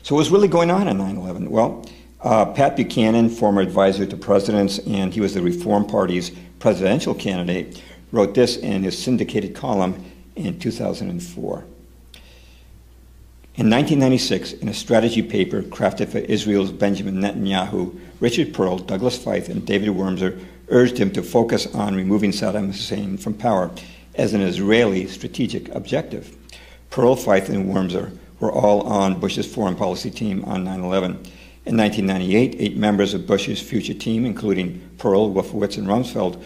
So what was really going on 9/11? Well, Pat Buchanan, former advisor to presidents, and he was the Reform Party's presidential candidate, wrote this in his syndicated column in 2004. In 1996, in a strategy paper crafted for Israel's Benjamin Netanyahu, Richard Perle, Douglas Feith, and David Wurmser urged him to focus on removing Saddam Hussein from power as an Israeli strategic objective. Perle, Feith, and Wurmser were all on Bush's foreign policy team on 9/11. In 1998, 8 members of Bush's future team, including Perle, Wolfowitz, and Rumsfeld,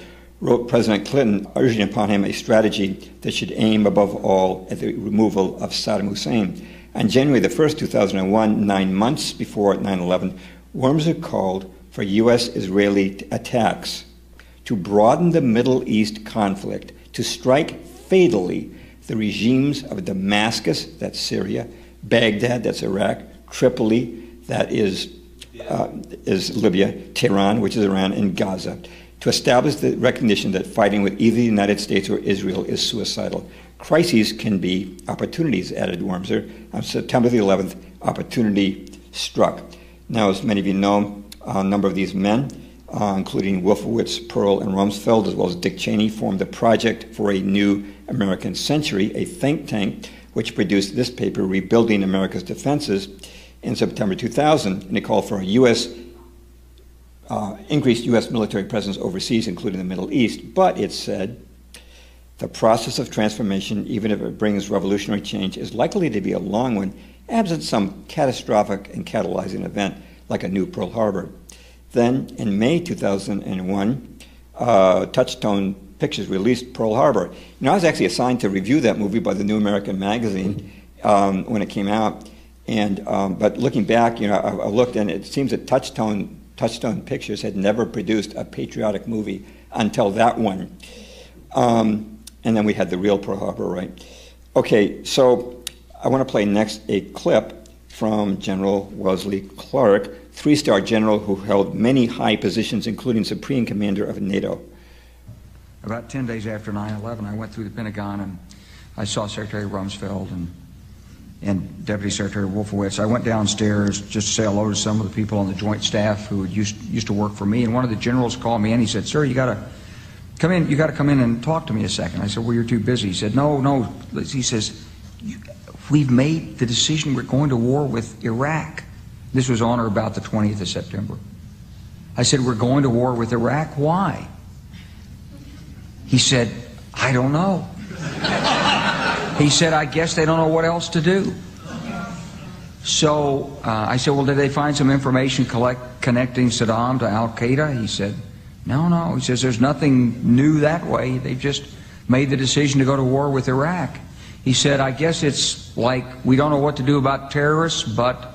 wrote President Clinton urging upon him a strategy that should aim above all at the removal of Saddam Hussein. On January the 1st, 2001, 9 months before 9/11, Wurmser called for U.S.-Israeli attacks to broaden the Middle East conflict, to strike fatally the regimes of Damascus, that's Syria, Baghdad, that's Iraq, Tripoli, that is Libya, Tehran, which is Iran, and Gaza, to establish the recognition that fighting with either the United States or Israel is suicidal. Crises can be opportunities, added Wurmser. On September the 11th, opportunity struck. Now, as many of you know, a number of these men, including Wolfowitz, Perle, and Rumsfeld, as well as Dick Cheney, formed the Project for a New American Century, a think tank which produced this paper, Rebuilding America's Defenses, in September 2000, and it called for a increased U.S. military presence overseas, including the Middle East. But it said, the process of transformation, even if it brings revolutionary change, is likely to be a long one, absent some catastrophic and catalyzing event like a new Pearl Harbor. Then, in May 2001, Touchstone Pictures released Pearl Harbor. You know, I was actually assigned to review that movie by the New American Magazine when it came out. And but looking back, you know, I looked, and it seems that Touchstone Pictures had never produced a patriotic movie until that one. And then we had the real Pearl Harbor, right? Okay, so I want to play next a clip from General Wesley Clark, 3-star general who held many high positions, including Supreme Commander of NATO. About 10 days after 9/11, I went through the Pentagon and I saw Secretary Rumsfeld and Deputy Secretary Wolfowitz. I went downstairs just to say hello to some of the people on the Joint Staff who used to work for me, and one of the generals called me and he said, "Sir, you got to come in. You got to come in and talk to me a second." I said, "Well, you're too busy." He said, "No." He says, "We've made the decision. We're going to war with Iraq." This was on or about the 20th of September. I said, "We're going to war with Iraq. Why?" He said, "I don't know." He said, "I guess they don't know what else to do." So I said, "Well, did they find some information connecting Saddam to Al-Qaeda?" He said, No. He says, "There's nothing new that way. They just made the decision to go to war with Iraq." He said, "I guess it's like we don't know what to do about terrorists, but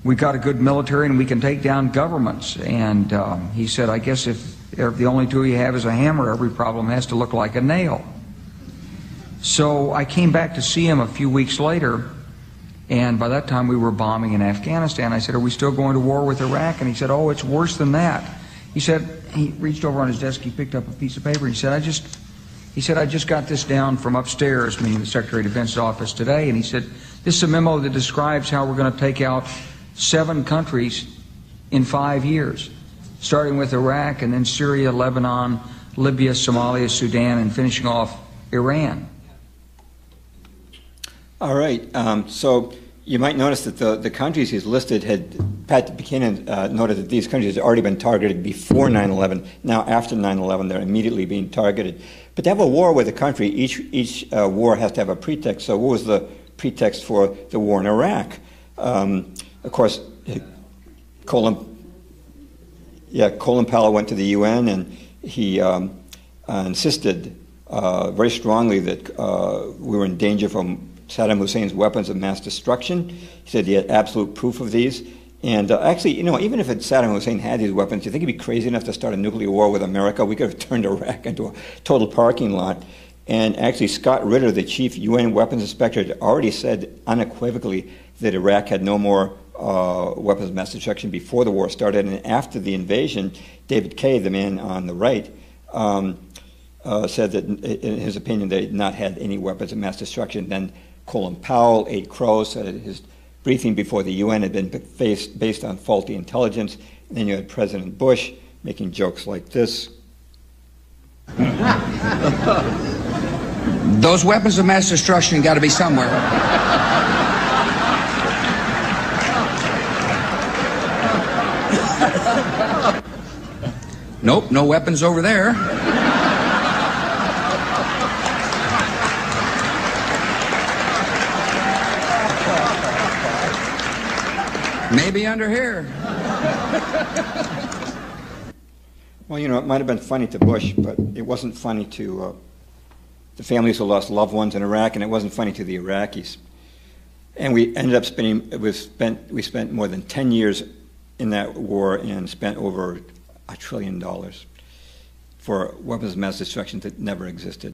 we've got a good military and we can take down governments." And he said, "I guess if the only tool you have is a hammer, every problem has to look like a nail." So I came back to see him a few weeks later, and by that time we were bombing in Afghanistan. I said, "Are we still going to war with Iraq?" And he said, "Oh, it's worse than that." He said, he reached over on his desk, he picked up a piece of paper, and he said, I just got this down from upstairs, meaning the Secretary of Defense's office today, and he said, "This is a memo that describes how we're going to take out 7 countries in 5 years, starting with Iraq and then Syria, Lebanon, Libya, Somalia, Sudan, and finishing off Iran." All right, so you might notice that the countries he's listed Pat Buchanan noted that these countries had already been targeted before 9/11. Now, after 9/11, they're immediately being targeted. But to have a war with a country, each war has to have a pretext. So what was the pretext for the war in Iraq? Of course, Colin Powell went to the UN, and he insisted very strongly that we were in danger from Saddam Hussein's weapons of mass destruction. He said he had absolute proof of these. And actually, you know, even if Saddam Hussein had these weapons, do you think he'd be crazy enough to start a nuclear war with America? We could have turned Iraq into a total parking lot. And actually, Scott Ritter, the chief UN weapons inspector, had already said unequivocally that Iraq had no more weapons of mass destruction before the war started. And after the invasion, David Kay, the man on the right, said that, in his opinion, they had not had any weapons of mass destruction. Then Colin Powell, Abe Crowe, said his briefing before the UN had been based on faulty intelligence. And then you had President Bush making jokes like this. Those weapons of mass destruction got to be somewhere. Nope, no weapons over there. Maybe under here. Well, you know, it might have been funny to Bush, but it wasn't funny to the families who lost loved ones in Iraq, and it wasn't funny to the Iraqis. And we ended up we spent more than 10 years in that war and spent over $1 trillion for weapons of mass destruction that never existed.